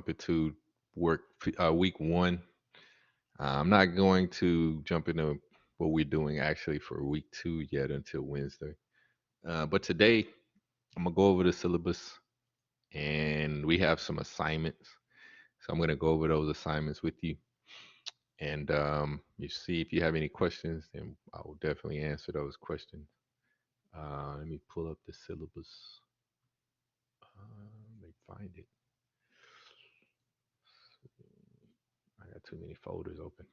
jump into week one. I'm not going to jump into what we're doing actually for week two yet until Wednesday. But today, I'm gonna go over the syllabus, and we have some assignments. So I'm gonna go over those assignments with you, and you see if you have any questions, then I will definitely answer those questions. Let me pull up the syllabus. Let me find it. I got too many folders open.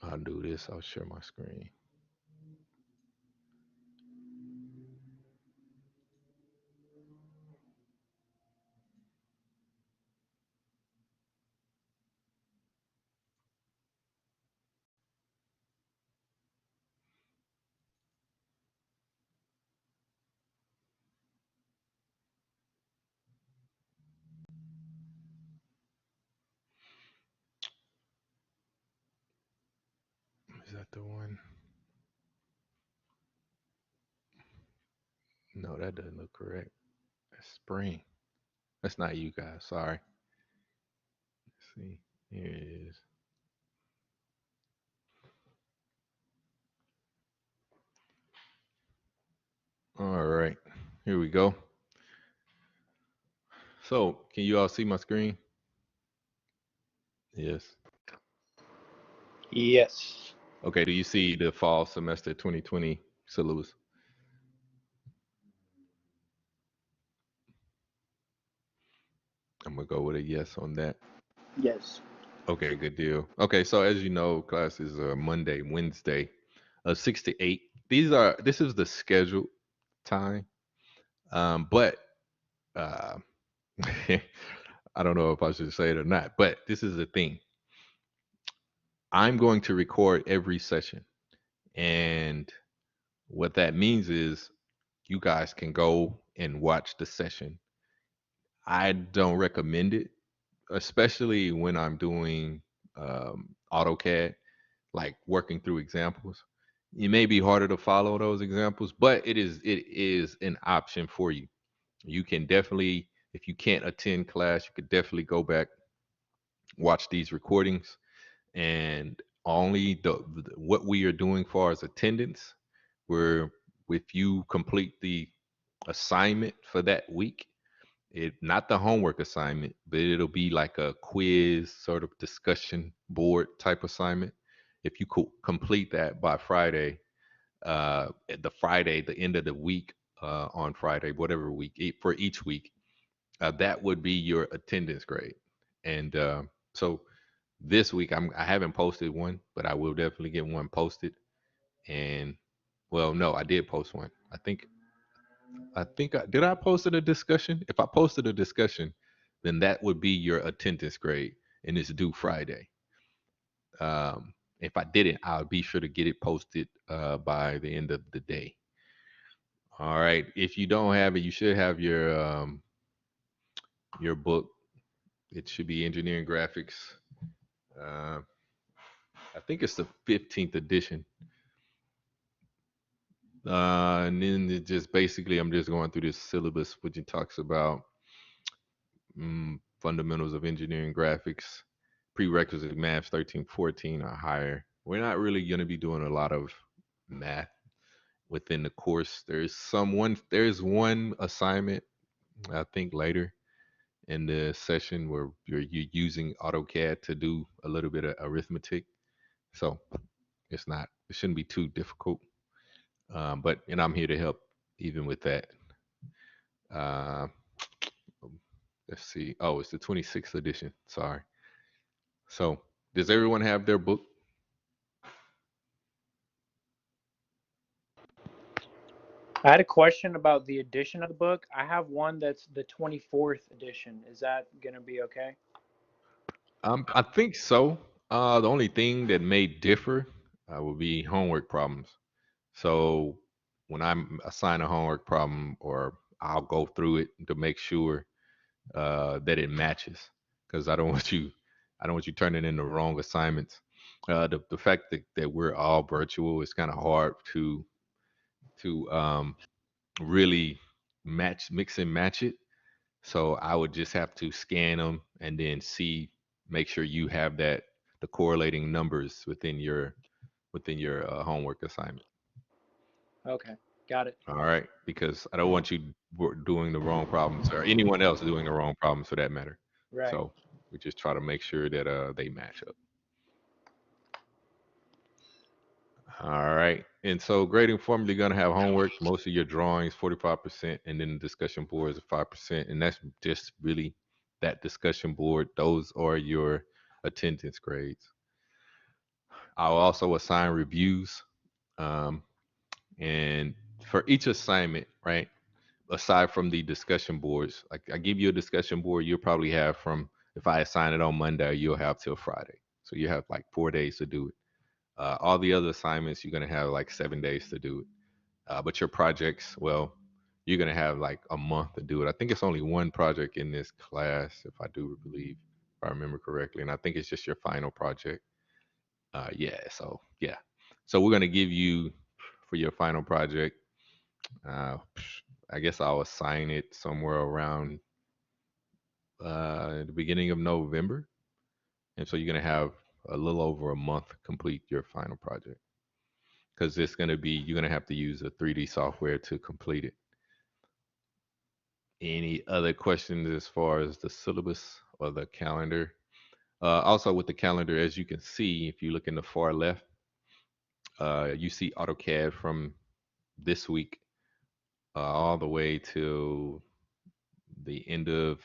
I'll do this. I'll share my screen. Is that the one? No, that doesn't look correct. That's spring. That's not you guys. Sorry. Let's see. Here it is. All right. Here we go. So, can you all see my screen? Yes. Yes. Okay. Do you see the fall semester 2020 syllabus? I'm gonna go with a yes on that. Yes. Okay, good deal. Okay, so as you know, classes are Monday, Wednesday, 6 to 8. This is the scheduled time. But uh, I don't know if I should say it or not. But this is the thing. I'm going to record every session, and what that means is you guys can go and watch the session. I don't recommend it, especially when I'm doing AutoCAD, like working through examples. It may be harder to follow those examples, but it is an option for you. You can definitely, if you can't attend class, you could definitely go back, watch these recordings, and only what we are doing far as attendance, where if you complete the assignment for that week, it not the homework assignment, but it'll be like a quiz sort of discussion board type assignment. If you could complete that by Friday, at the end of the week, on Friday, whatever week, for each week, that would be your attendance grade. And so this week, I haven't posted one, but I will definitely get one posted. And well, no, I did post one. I did. I posted a discussion. If I posted a discussion, then that would be your attendance grade, and it's due Friday. If I didn't, I'll be sure to get it posted by the end of the day. All right. If you don't have it, you should have your book. It should be engineering graphics. Uh, I think it's the 15th edition. And then it just basically, I'm just going through this syllabus, which it talks about fundamentals of engineering graphics, prerequisite math 13, 14 or higher. We're not really going to be doing a lot of math within the course. There's one assignment I think later in the session where you're using AutoCAD to do a little bit of arithmetic. So it shouldn't be too difficult. But and I'm here to help even with that. Uh, let's see. Oh, it's the 26th edition. Sorry. So does everyone have their book? I had a question about the edition of the book. I have one that's the 24th edition. Is that going to be okay? I think so. The only thing that may differ would be homework problems. So when I'm assign a homework problem, or I'll go through it to make sure that it matches, because I don't want you turning in the wrong assignments. The fact that we're all virtual is kind of hard to really mix and match it. So I would just have to scan them and then see, make sure you have that the correlating numbers within your homework assignment. Okay, got it. All right, because I don't want you doing the wrong problems or anyone else doing the wrong problems for that matter. Right. So we just try to make sure that they match up. All right. And so grading formula, you're gonna have homework, most of your drawings, 45%, and then the discussion board is 5%. And that's just really that discussion board. Those are your attendance grades. I'll also assign reviews. Um, and for each assignment, right? Aside from the discussion boards, like I give you a discussion board, you'll probably have from if I assign it on Monday, you'll have till Friday. So you have like 4 days to do it. All the other assignments, you're gonna have like 7 days to do it. But your projects, well, you're gonna have like a month to do it. I think it's only one project in this class, if I do believe, if I remember correctly, and I think it's just your final project. Yeah, so yeah, so we're gonna give you for your final project. Uh, I guess I'll assign it somewhere around the beginning of November, and so you're gonna have a little over a month to complete your final project because it's gonna be you're gonna have to use a 3D software to complete it. Any other questions as far as the syllabus or the calendar? Also, with the calendar, as you can see, if you look in the far left, you see AutoCAD from this week all the way to the end of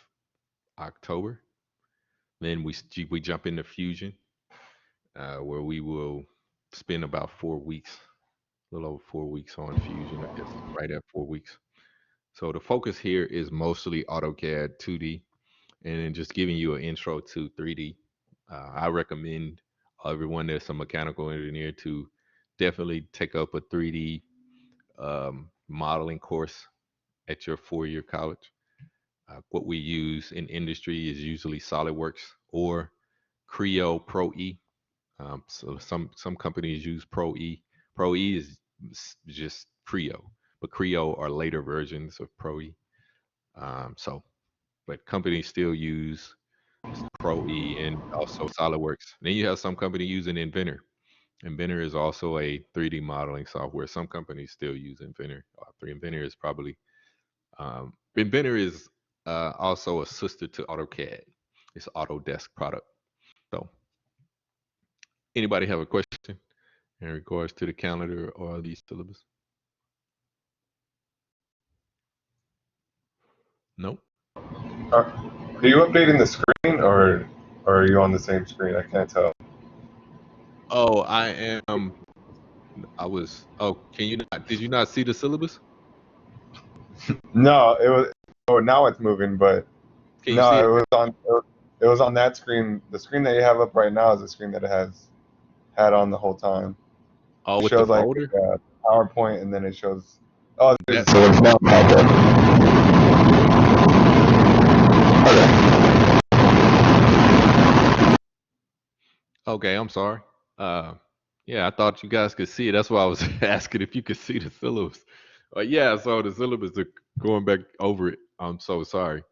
October. Then we jump into Fusion, where we will spend about 4 weeks, a little over 4 weeks on Fusion, I guess, right at 4 weeks. So the focus here is mostly AutoCAD 2D, and then just giving you an intro to 3D. I recommend everyone that's a mechanical engineer to definitely take up a 3D modeling course at your 4 year college. What we use in industry is usually SolidWorks or Creo Pro E. So some companies use Pro E. Pro E is just Creo, but Creo are later versions of Pro E. So, but companies still use Pro E and also SolidWorks. Then you have some company using Inventor. Inventor is also a 3D modeling software. Some companies still use Inventor. Inventor is probably Inventor is also a sister to AutoCAD. It's an Autodesk product. So, anybody have a question in regards to the calendar or the syllabus? No. Are, are you updating the screen or are you on the same screen? I can't tell. Oh, I am. I was. Oh, can you not? Did you not see the syllabus? No, it was. Oh, now it's moving, but Can you see no, it? it was on that screen. The screen that you have up right now is the screen that it has had on the whole time. Oh, It with the shows like folder. PowerPoint, and then it shows. Oh, That. so it's now popped up. Okay. Okay, I'm sorry. Uh, yeah, I thought you guys could see it. That's why I was asking if you could see the syllabus. Yeah, so the syllabus are going back over it. I'm so sorry.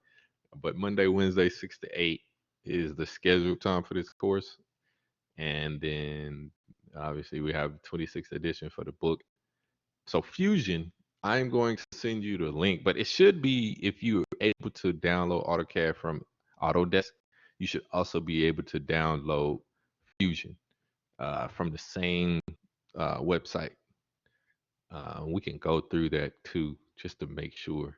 But Monday, Wednesday, 6 to 8 is the scheduled time for this course. And then obviously we have the 26th edition for the book. So Fusion, I'm going to send you the link, but it should be if you're able to download AutoCAD from Autodesk, you should also be able to download Fusion from the same website. We can go through that too, just to make sure.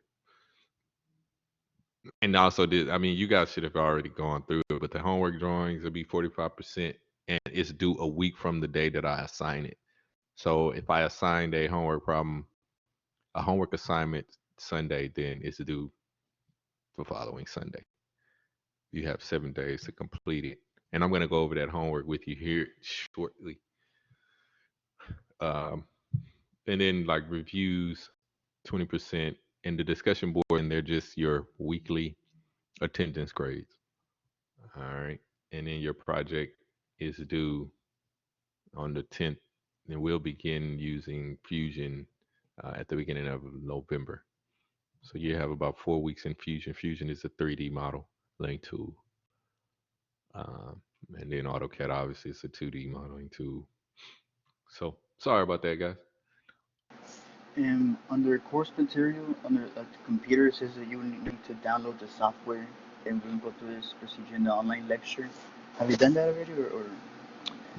And also, I mean, you guys should have already gone through it, but the homework drawings will be 45%, and it's due a week from the day that I assign it. So if I assigned a homework problem, a homework assignment Sunday, then it's due the following Sunday. You have 7 days to complete it. And I'm going to go over that homework with you here shortly. Um, and then like reviews, 20%, and the discussion board, and they're just your weekly attendance grades. All right. And then your project is due on the 10th, and we'll begin using Fusion at the beginning of November. So you have about 4 weeks in Fusion. Fusion is a 3D modeling tool. Um, and then AutoCAD obviously is a 2D modeling tool. So sorry about that, guys. And under course material, under the computer, it says that you need to download the software, and we'll go through this procedure in the online lecture. Have you done that already, or?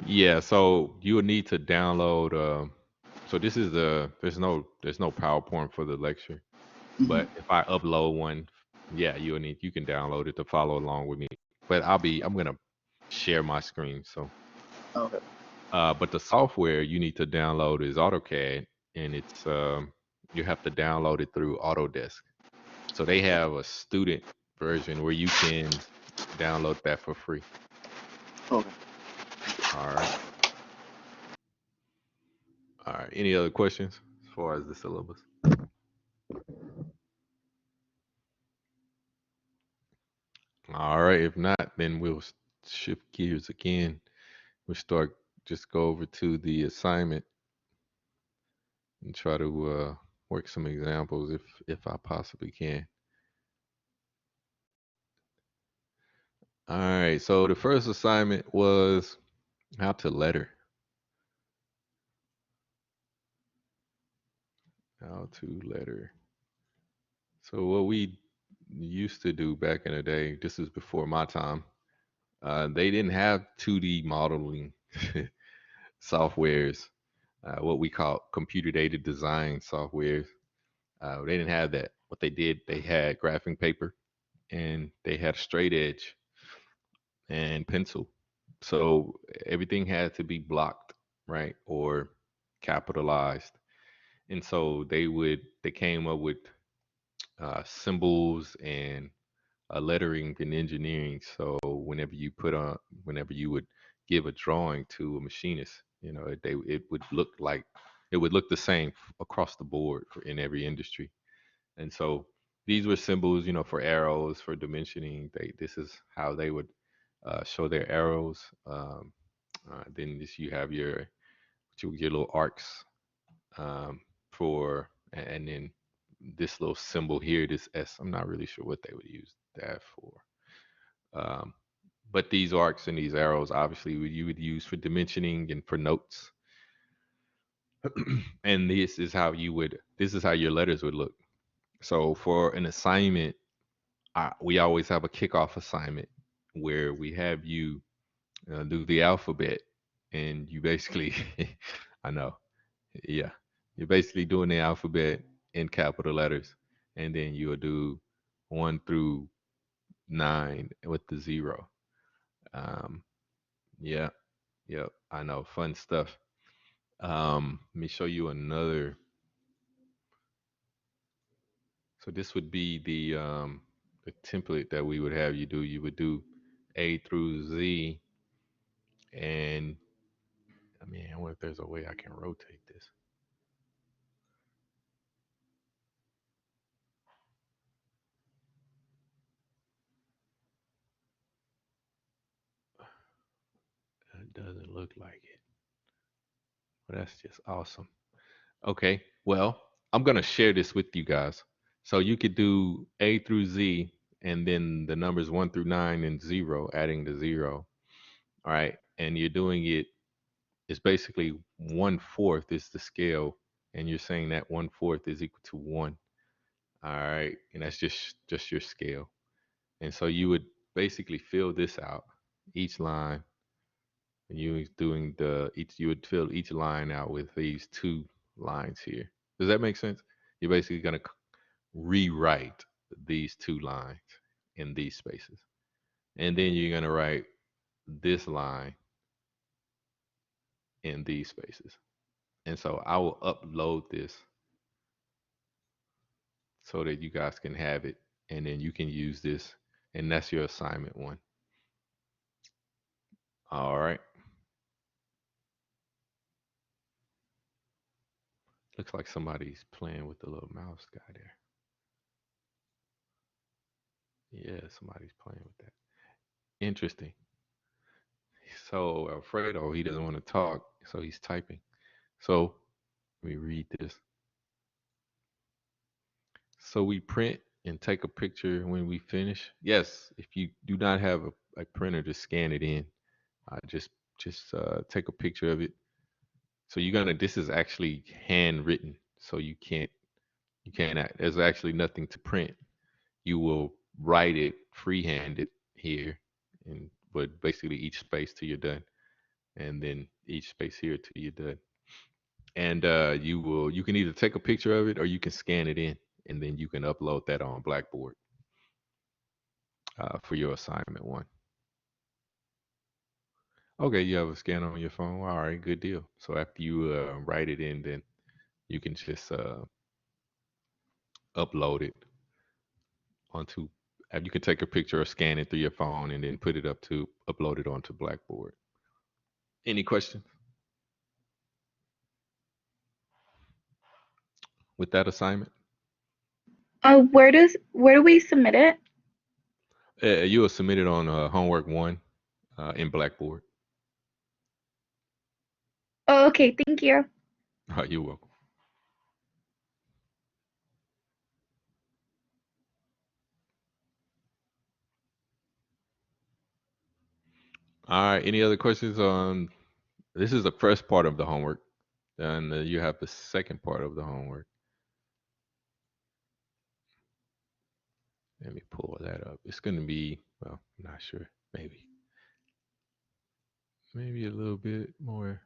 Yeah, so you would need to download. So this is there's no PowerPoint for the lecture, Mhm. but if I upload one, yeah, you can download it to follow along with me. But I'm gonna share my screen. So, Okay. but the software you need to download is AutoCAD, and you have to download it through Autodesk. So they have a student version where you can download that for free. Okay. All right. All right. Any other questions as far as the syllabus? All right. If not, then we'll shift gears again. We'll start just go over to the assignment and try to work some examples if I possibly can. All right. So the first assignment was how to letter. How to letter. So what we used to do back in the day, this is before my time, they didn't have 2D modeling softwares, what we call computer aided design softwares. They didn't have that. What they did, they had graphing paper and they had straight edge and pencil. So everything had to be blocked, right? Or capitalized. And so they came up with symbols and lettering and engineering. So whenever you would give a drawing to a machinist, it would look the same across the board in every industry. And so these were symbols, for arrows, for dimensioning. This is how they would show their arrows. Then you have your little arcs and then this little symbol here, this S. I'm not really sure what they would use that for. Um, but these arcs and these arrows, obviously, you would use for dimensioning and for notes. And this is how your letters would look. So for an assignment, we always have a kickoff assignment where we have you do the alphabet, and you basically, I know, yeah, you're basically doing the alphabet in capital letters, and then you'll do 1 through 9 with the zero. Um, yeah, yep, I know, fun stuff. Let me show you another. So this would be the template that we would have you do. You would do A through Z, and I mean, I wonder if there's a way I can rotate this. It doesn't look like it, but that's just awesome. Okay, well, I'm gonna share this with you guys. So you could do A through Z, and then the numbers 1 through 9 and zero, adding the zero. All right, and you're doing it. It's basically 1/4 is the scale, and you're saying that 1/4 is equal to one. All right, and that's just your scale. And so you would basically fill this out, each line, and you would fill each line out with these two lines here. Does that make sense? You're basically gonna rewrite these two lines in these spaces, and then you're gonna write this line in these spaces. And so I will upload this so that you guys can have it, and then you can use this, and that's your assignment one. All right. Looks like somebody's playing with the little mouse guy there. Yeah, somebody's playing with that. Interesting. So Alfredo, he doesn't want to talk, so he's typing. So let me read this. So we print and take a picture when we finish. Yes, if you do not have a printer to scan it in, just take a picture of it. So you're gonna. This is actually handwritten, so you can't. There's actually nothing to print. You will write it freehanded here, and but basically each space till you're done, and then each space here till you're done. And you can either take a picture of it or you can scan it in, and then you can upload that on Blackboard for your assignment one. Okay, you have a scan on your phone. All right, good deal. So after you write it in, then you can just upload it onto. You can take a picture or scan it through your phone and then put it up to upload it onto Blackboard. Any questions with that assignment? Where do we submit it? You will submit it on homework one in Blackboard. Oh, okay, thank you. You're welcome. All right. Any other questions on this? Is the first part of the homework. Then you have the second part of the homework. Let me pull that up. It's going to be, well, I'm not sure. Maybe a little bit more.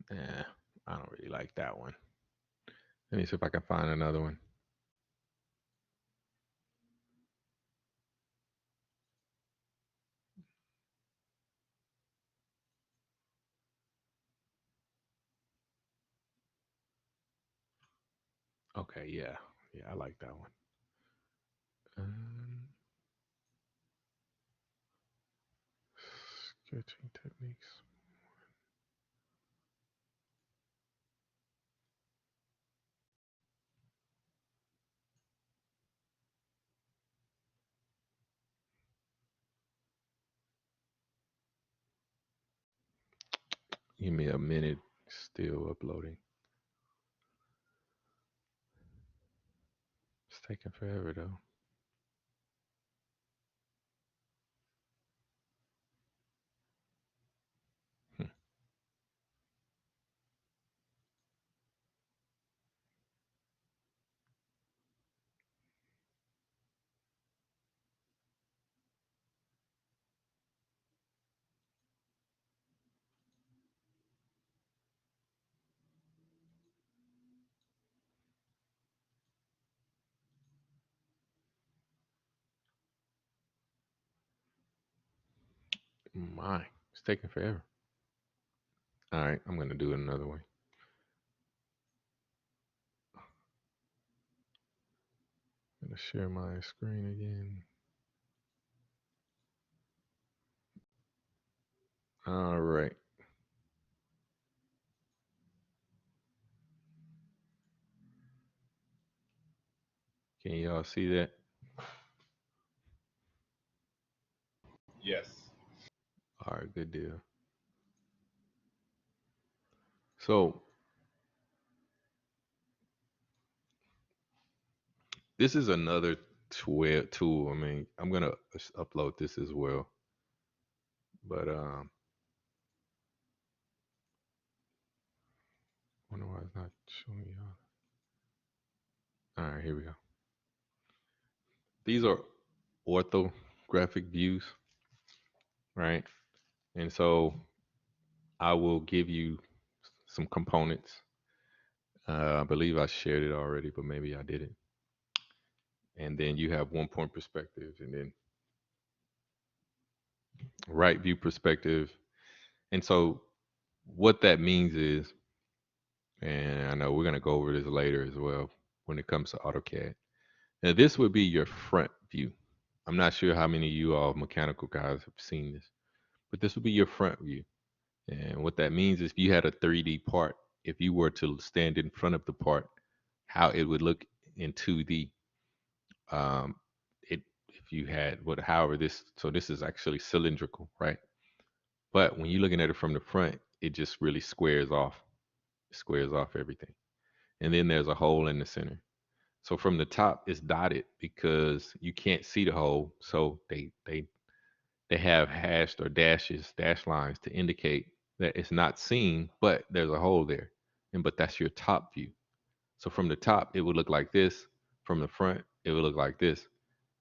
Yeah, I don't really like that one. Let me see if I can find another one. Okay, yeah. Yeah, I like that one. Sketching techniques. Give me a minute. Still uploading. It's taking forever though. My, it's taking forever. All right, I'm gonna do it another way. I'm gonna share my screen again. All right. Can y'all see that? Yes. All right, good deal. So this is another tool. I mean, I'm gonna upload this as well, but wonder why it's not showing y'all. All right, here we go. These are orthographic views, right? And so I will give you some components. I believe I shared it already, but maybe I didn't. And then you have 1 point perspective, and then right view perspective. And so what that means is, and I know we're going to go over this later as well when it comes to AutoCAD. Now, this would be your front view. I'm not sure how many of you all mechanical guys have seen this, but this would be your front view. And what that means is if you had a 3D part, if you were to stand in front of the part, how it would look in 2D. Um, it if you had what however this so this is actually cylindrical, right? But when you're looking at it from the front, it just really squares off everything. And then there's a hole in the center. So from the top, it's dotted because you can't see the hole. So they have hashed or dash lines to indicate that it's not seen, but there's a hole there. And but that's your top view. So from the top, it would look like this. From the front, it would look like this.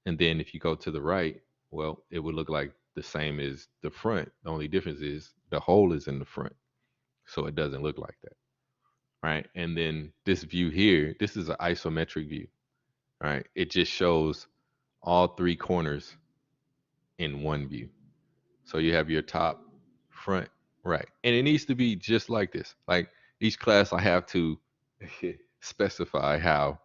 And then if you go to the right, well, it would look like the same as the front. The only difference is the hole is in the front. So it doesn't look like that. Right. And then this view here, this is an isometric view. Right. It just shows all three corners in one view. So you have your top, front, right. And it needs to be just like this. Like each class I have to specify how.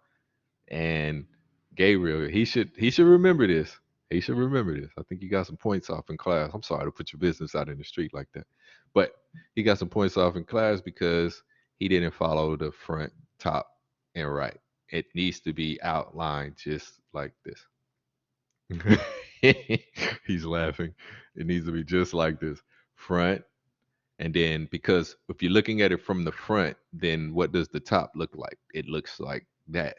And Gabriel, he should remember this. He should remember this. I think he got some points off in class. I'm sorry to put your business out in the street like that. But he got some points off in class because he didn't follow the front, top, and right. It needs to be outlined just like this. He's laughing. It needs to be just like this. Front, and then because if you're looking at it from the front, then what does the top look like? It looks like that.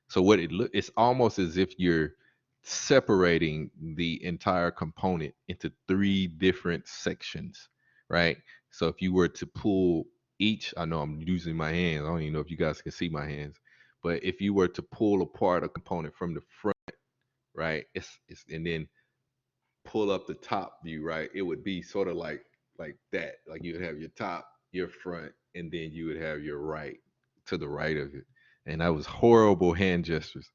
So what it's almost as if you're separating the entire component into three different sections, right? So if you were to pull each, I know I'm using my hands. I don't even know if you guys can see my hands, but if you were to pull apart a component from the front, right? It's and then pull up the top view, right? It would be sort of like that. Like you would have your top, your front, and then you would have your right to the right of it. And that was horrible hand gestures.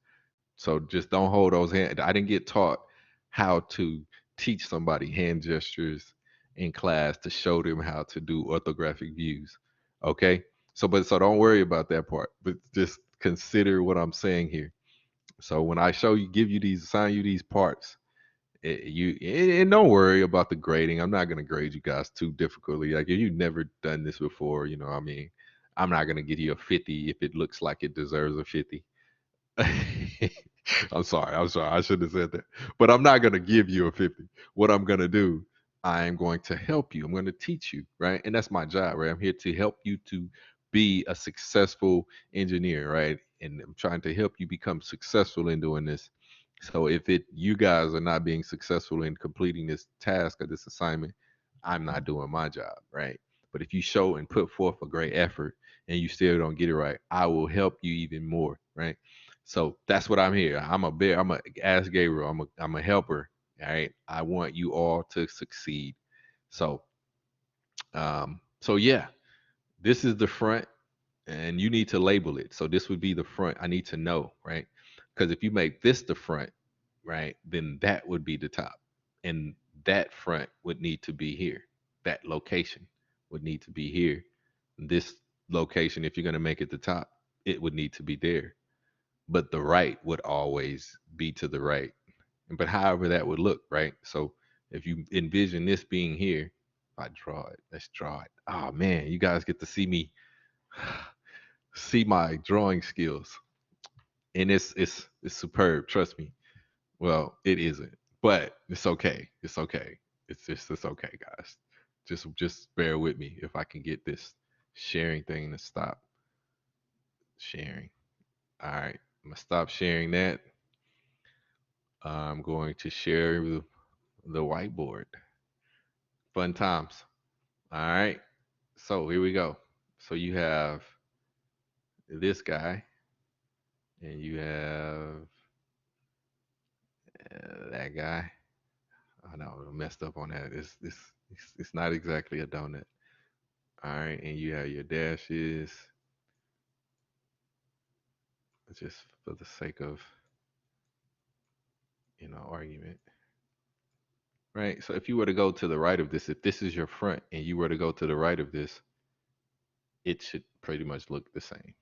So just don't hold those hands. I didn't get taught how to teach somebody hand gestures in class to show them how to do orthographic views. Okay? So don't worry about that part. But just consider what I'm saying here. So when I show you, give you these, assign you these parts, and don't worry about the grading. I'm not gonna grade you guys too difficultly. Like if you've never done this before, I mean, I'm not gonna give you a 50 if it looks like it deserves a 50. I'm sorry. I'm sorry. I shouldn't have said that. But I'm not gonna give you a 50. What I'm gonna do, I am going to help you. I'm going to teach you, right? And that's my job, right? I'm here to help you to be a successful engineer, right? And I'm trying to help you become successful in doing this. So if you guys are not being successful in completing this task or this assignment, I'm not doing my job, right? But if you show and put forth a great effort and you still don't get it right, I will help you even more, right? So that's what I'm here. I'm a ask Gabriel. I'm a helper. All right. I want you all to succeed. So so yeah, this is the front and you need to label it. So this would be the front. I need to know, right? Because if you make this the front, right, then that would be the top. And that front would need to be here. That location would need to be here. This location, if you're going to make it the top, it would need to be there. But the right would always be to the right. But however that would look, right? So if you envision this being here, I draw it. Let's draw it. Oh man, you guys get to see me see my drawing skills. And it's superb, trust me. Well, it isn't. But it's okay. It's okay. It's okay, guys. Just bear with me if I can get this sharing thing to stop sharing. All right. I'm gonna stop sharing that. I'm going to share the whiteboard. Fun times. All right. So here we go. So you have this guy, and you have that guy. I know I messed up on that. It's not exactly a donut. All right, and you have your dashes, just for the sake of argument. Right. So if you were to go to the right of this, if this is your front, and you were to go to the right of this, it should pretty much look the same.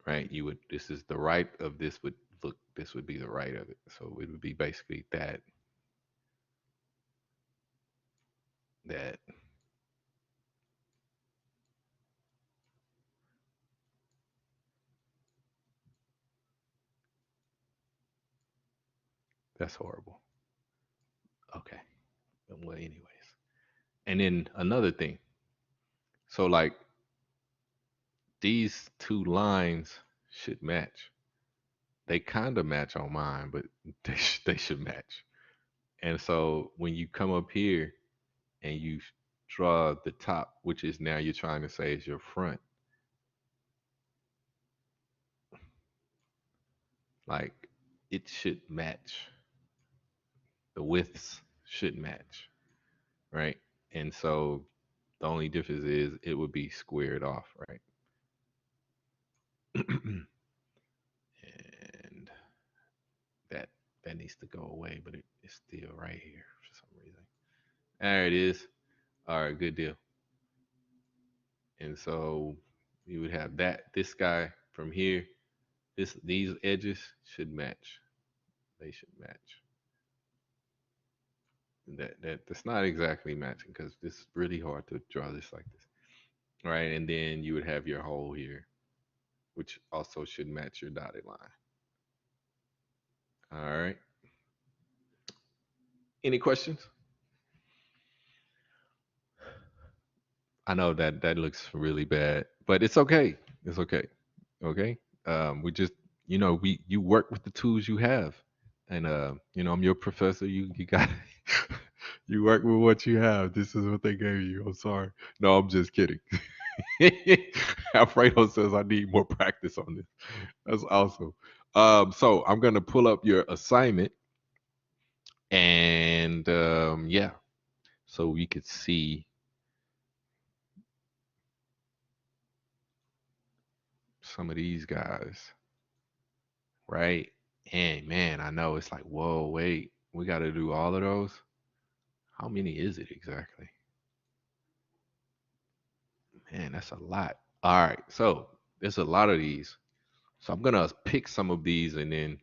Right? This is the right of this would look, this would be the right of it. So it would be basically that that's horrible. Okay. Well, anyways. And then another thing. So like these two lines should match. They kind of match on mine, but they should match. And so when you come up here and you draw the top, which is now you're trying to say is your front, like it should match. The widths should match, right? And so the only difference is it would be squared off, right? And that that needs to go away, but it's still right here for some reason. There it is. All right, good deal. And so you would have this guy from here. These edges should match. They should match. That's not exactly matching because it's really hard to draw this like this, right? And then you would have your hole here, which also should match your dotted line. All right. Any questions? I know that looks really bad, but it's okay. It's okay. Okay. We just, you work with the tools you have, and I'm your professor. You got you work with what you have. This is what they gave you. I'm sorry. No, I'm just kidding. Alfredo says I need more practice on this. That's awesome. So I'm gonna pull up your assignment, and yeah, so we could see some of these guys, right? And man, I know it's like, whoa, wait, we got to do all of those. How many is it exactly? Man, that's a lot. All right, so there's a lot of these. So I'm gonna pick some of these, and then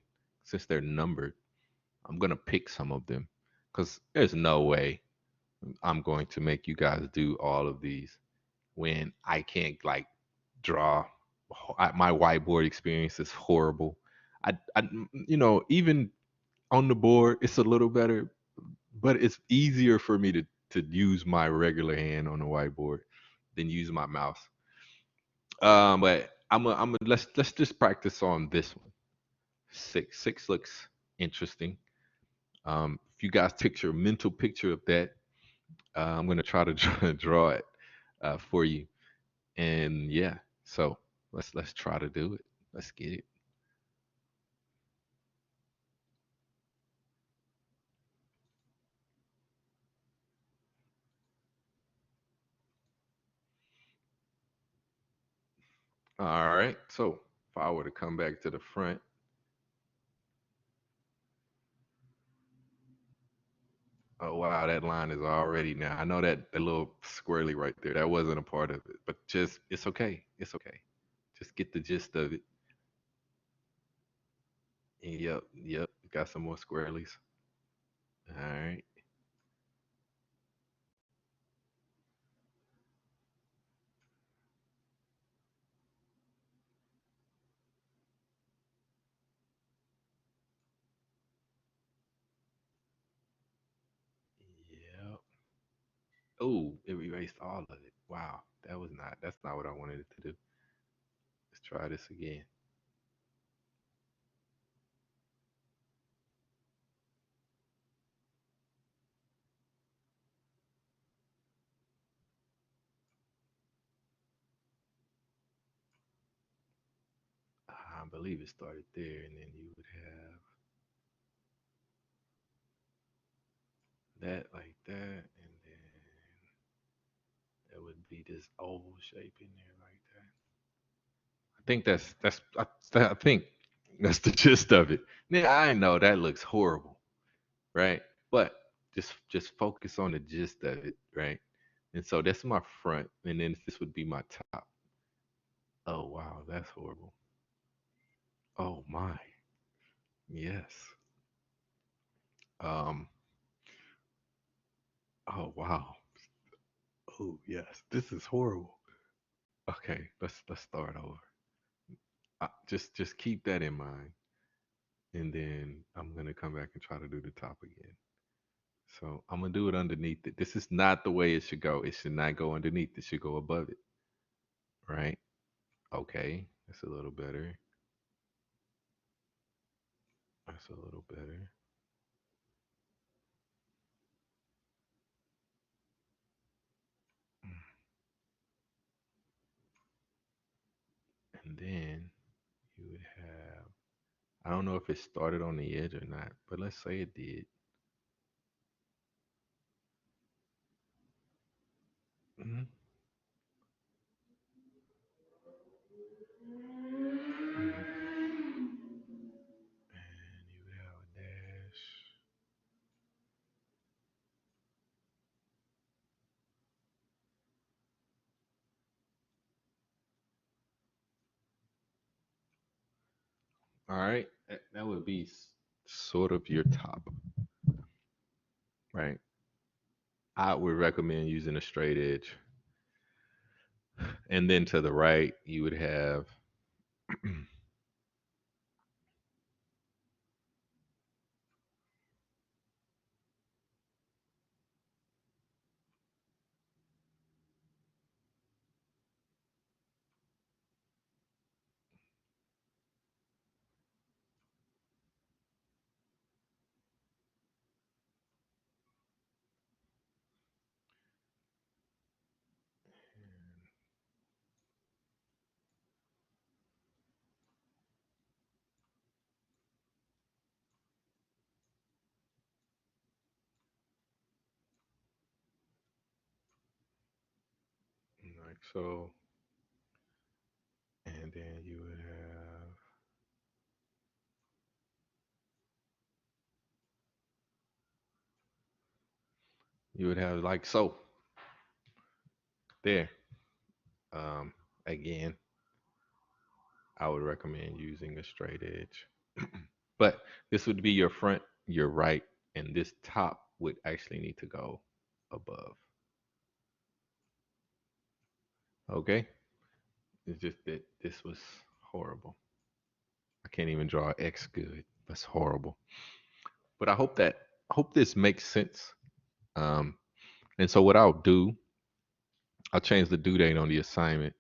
since they're numbered, I'm gonna pick some of them because there's no way I'm going to make you guys do all of these when I can't like draw. My whiteboard experience is horrible. Even on the board, it's a little better, but it's easier for me to use my regular hand on the whiteboard than use my mouse. But let's just practice on this one. Six looks interesting. If you guys picture a mental picture of that, I'm gonna try to draw it for you. And yeah, so let's try to do it. Let's get it. All right. So if I were to come back to the front, oh wow, that line is already now. I know that little squirrely right there, that wasn't a part of it, but just it's okay. It's okay. Just get the gist of it. And yep. Got some more squirrelies. All right. Yep. Oh, it erased all of it. Wow. That's not what I wanted it to do. Let's try this again. I believe it started there, and then you would have that like that, and then there would be this oval shape in there like that. I think I think that's the gist of it. Yeah, I know that looks horrible, right? But just focus on the gist of it, right? And so that's my front, and then this would be my top. Oh wow, that's horrible. Oh my. Yes. Um. Oh wow. Oh yes. This is horrible. Okay. Let's start over. Just keep that in mind, and then I'm gonna come back and try to do the top again. So I'm gonna do it underneath it. This is not the way it should go. It should not go underneath. It should go above it. Right? Okay. That's a little better. That's a little better. And then you would have, I don't know if it started on the edge or not, but let's say it did. Mhm. Mhm. And you would have a dash. All right. That would be sort of your top, right? I would recommend using a straight edge. And then to the right, you would have, like so. And then you would have like so there. Um, Again, I would recommend using a straight edge. But this would be your front, your right, and this top would actually need to go above. Okay? It's just that this was horrible. I can't even draw X good. That's horrible. But I hope this makes sense. Um, and so what I'll do, I'll change the due date on the assignment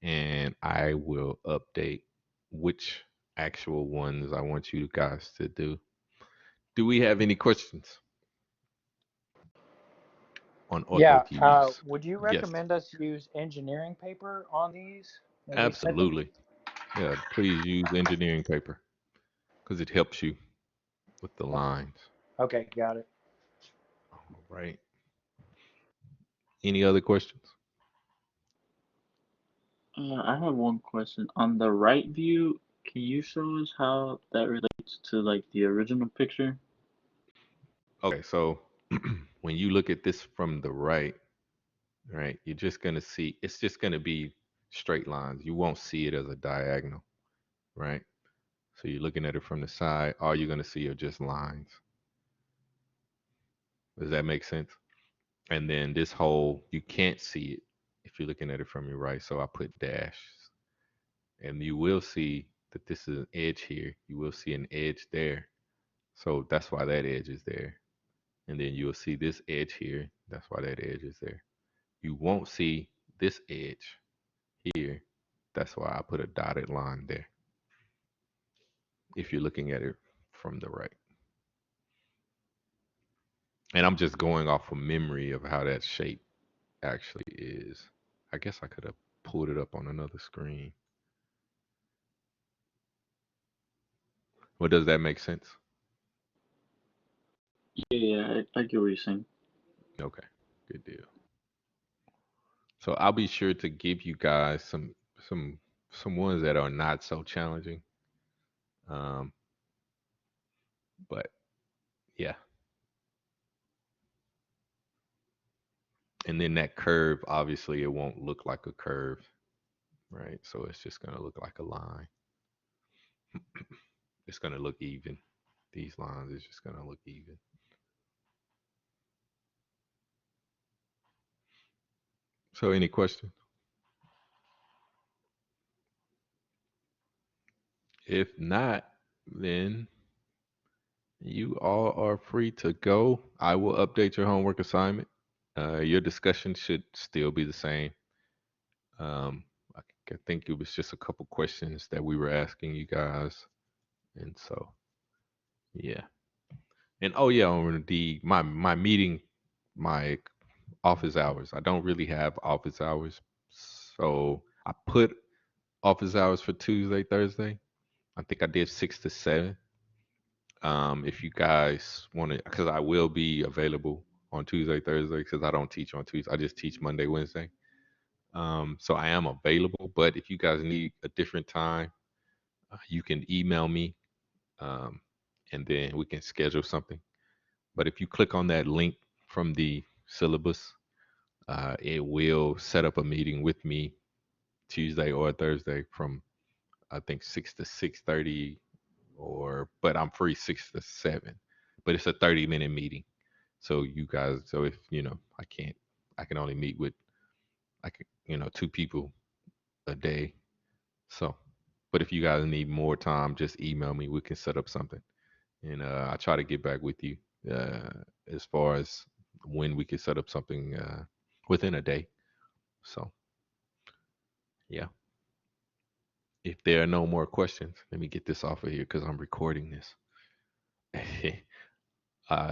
and I will update which actual ones I want you guys to do. Do we have any questions on Yeah. AutoCubes? Would you Yes, recommend us use engineering paper on these when we set them? absolutely. Yeah, please use engineering paper because it helps you with the lines. Okay, got it. All right. Any other questions? I have one question. On the right view, can you show us how that relates to like the original picture? Okay, so when you look at this from the right, right, you're just gonna see it's just gonna be straight lines. You won't see it as a diagonal, right? So you're looking at it from the side, all you're gonna see are just lines. Does that make sense? And then this hole, you can't see it if you're looking at it from your right. So I put dashes. And you will see that this is an edge here. You will see an edge there. So that's why that edge is there. And then you'll see this edge here. That's why that edge is there. You won't see this edge here. That's why I put a dotted line there if you're looking at it from the right. And I'm just going off of memory of how that shape actually is. I guess I could have pulled it up on another screen. Well, does that make sense? Yeah, I get what you're saying. Okay, good deal. So I'll be sure to give you guys some some ones that are not so challenging. Um, but yeah, and then that curve, obviously, it won't look like a curve, right? So it's just gonna look like a line. It's gonna look even. These lines is just gonna look even. So any questions? If not, then you all are free to go. I will update your homework assignment. Your discussion should still be the same. Um, I think it was just a couple questions that we were asking you guys, and so yeah. And oh yeah, on the my meeting, my office hours. I don't really have office hours, so I put office hours for Tuesday, Thursday. I think I did 6 to 7. If you guys want to, because I will be available on Tuesday, Thursday, because I don't teach on Tuesday. I just teach Monday, Wednesday. So I am available. But if you guys need a different time, you can email me, um, and then we can schedule something. But if you click on that link from the syllabus, it will set up a meeting with me Tuesday or Thursday from I think 6 to 6:30, or but I'm free 6 to 7. But it's a 30-minute meeting. So you guys, so if I can only meet with two people a day. So, but if you guys need more time, just email me. We can set up something, and I try to get back with you uh, as far as when we can set up something within a day. So, yeah. If there are no more questions, let me get this off of here because I'm recording this.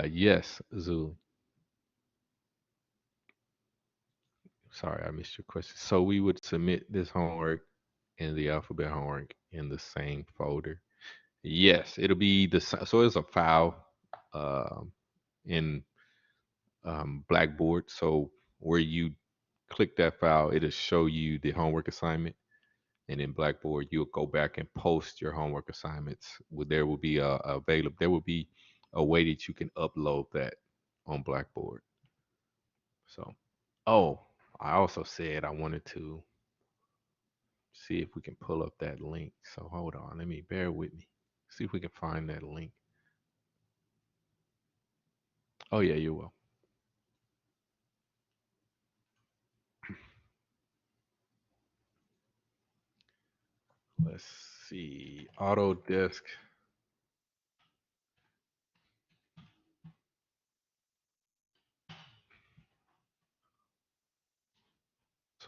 Yes, Zulu. Sorry, I missed your question. So we would submit this homework and the alphabet homework in the same folder. Yes, it'll be so it's a file um, in Blackboard. So where you click that file, it'll show you the homework assignment, and in Blackboard you'll go back and post your homework assignments. There will be there will be a way that you can upload that on Blackboard. So, oh, I also said I wanted to see if we can pull up that link. So hold on, let me bear with me. See if we can find that link. Oh yeah, you will. Let's see. Autodesk.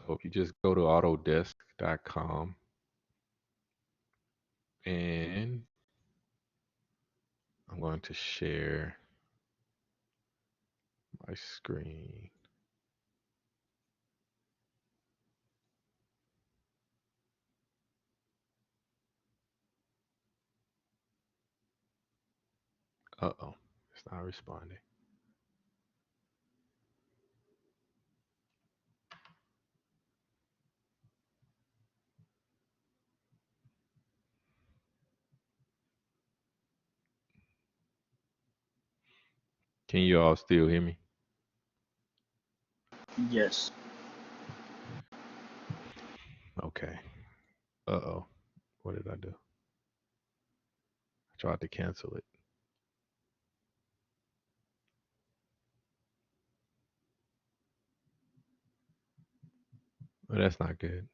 So if you just go to autodesk.com and I'm going to share my screen. Uh-oh, it's not responding. Can you all still hear me? Yes. Okay. Uh-oh. What did I do? I tried to cancel it. But that's not good.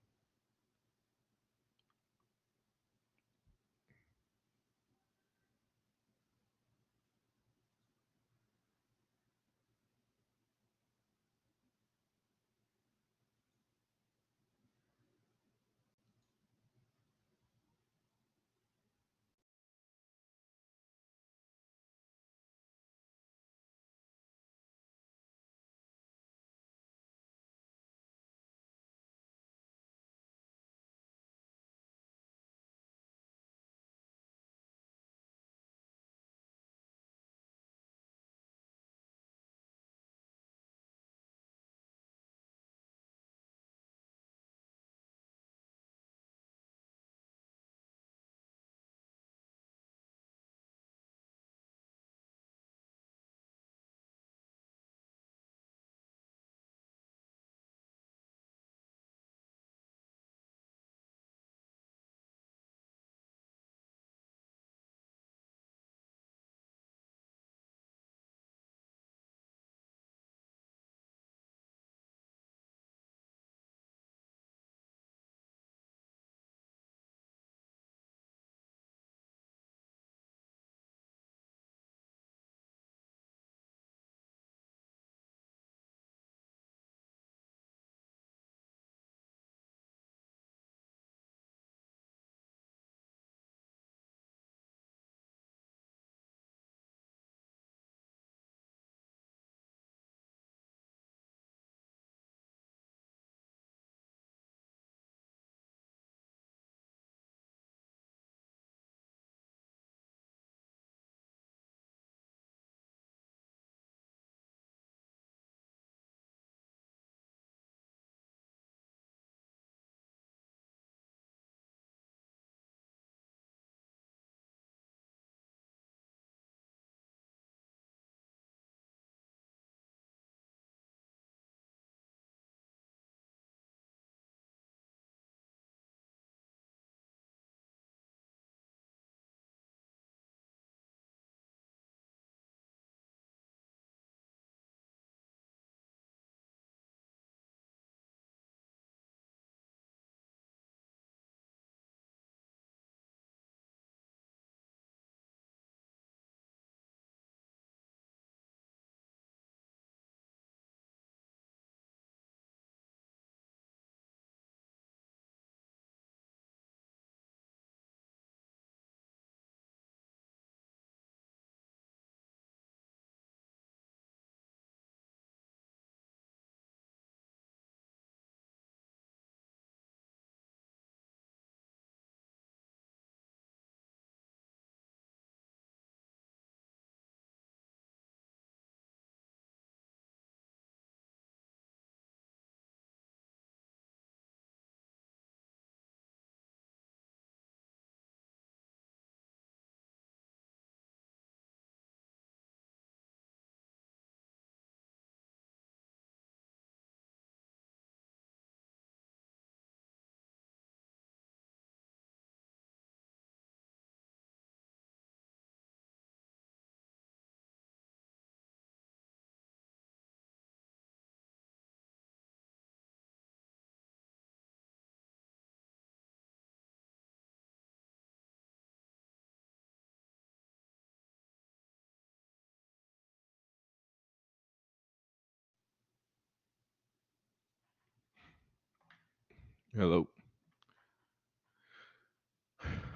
Hello.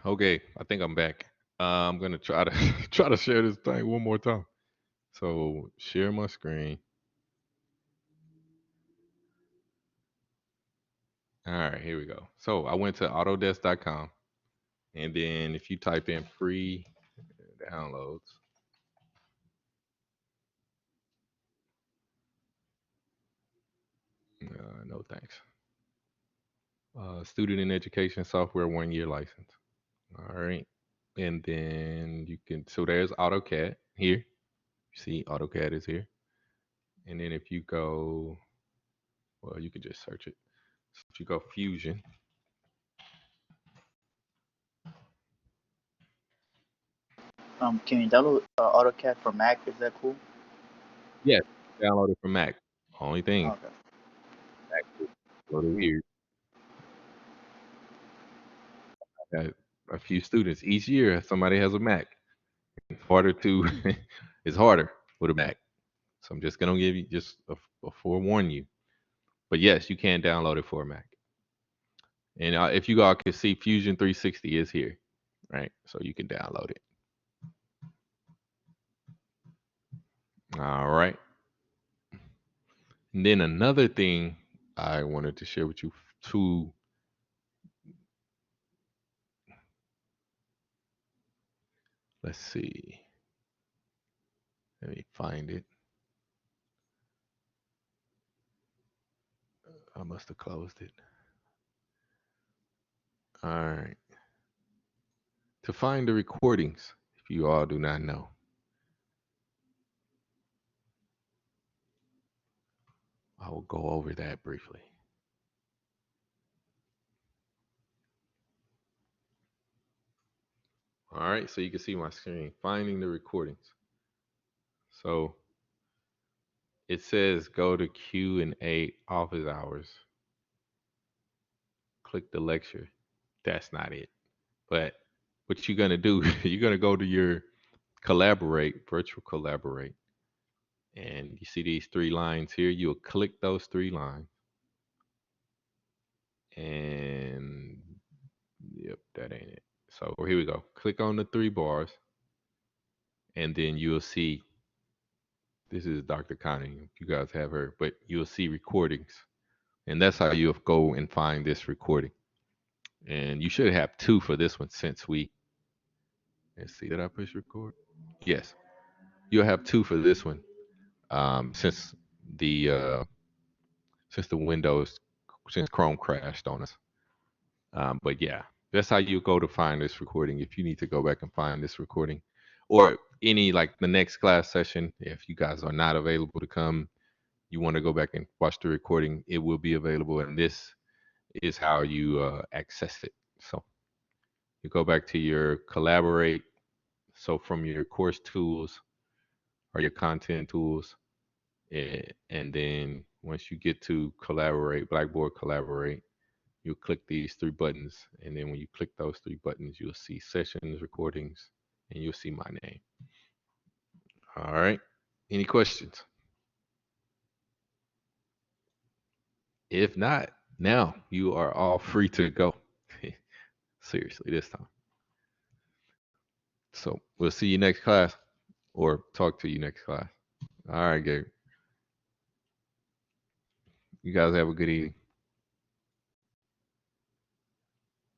Okay, I think I'm back. I'm gonna try to try to share this thing one more time. So share my screen. All right, here we go. So I went to autodesk.com, and then if you type in free downloads, no thanks. Student in education software 1 year license. All right, and then you can. So there's AutoCAD here. You see AutoCAD is here, and then if you go, well, you can just search it. So if you go Fusion, Can you download AutoCAD for Mac? Is that cool? yes, download it from Mac. Only thing, Okay. Mac is a little weird. Got a few students each year. Somebody has a Mac. It's harder to, it's harder with a Mac. So I'm just gonna give you just a forewarn you. But yes, you can download it for a Mac. And if you all can see, Fusion 360 is here, right? So you can download it. All right. And then another thing I wanted to share with you too. Let's see. Let me find it. I must have closed it. All right. To find the recordings, if you all do not know, I will go over that briefly. All right, so you can see my screen, finding the recordings. So it says go to Q&A office hours. Click the lecture. That's not it. But what you're gonna do, you're gonna go to your collaborate, virtual collaborate, and you see these three lines here. You'll click those three lines, and yep, that ain't it. So here we go. Click on the three bars, and then you'll see. This is Dr. Connie. You guys have her, but you'll see recordings, and that's how you'll go and find this recording. And you should have two for this one since we. Let's see. Did I push record? Yes, you'll have two for this one. Since the Windows, since Chrome crashed on us. But yeah, that's how you go to find this recording. If you need to go back and find this recording, or any like the next class session, if you guys are not available to come, you want to go back and watch the recording, it will be available, and this is how you access it. So you go back to your collaborate. So from your course tools or your content tools, and then once you get to collaborate, Blackboard collaborate, you'll click these three buttons, and then when you click those three buttons, you'll see sessions, recordings, and you'll see my name. All right. Any questions? If not, now you are all free to go. Seriously, this time. So we'll see you next class, or talk to you next class. All right, Gabe. You guys have a good evening.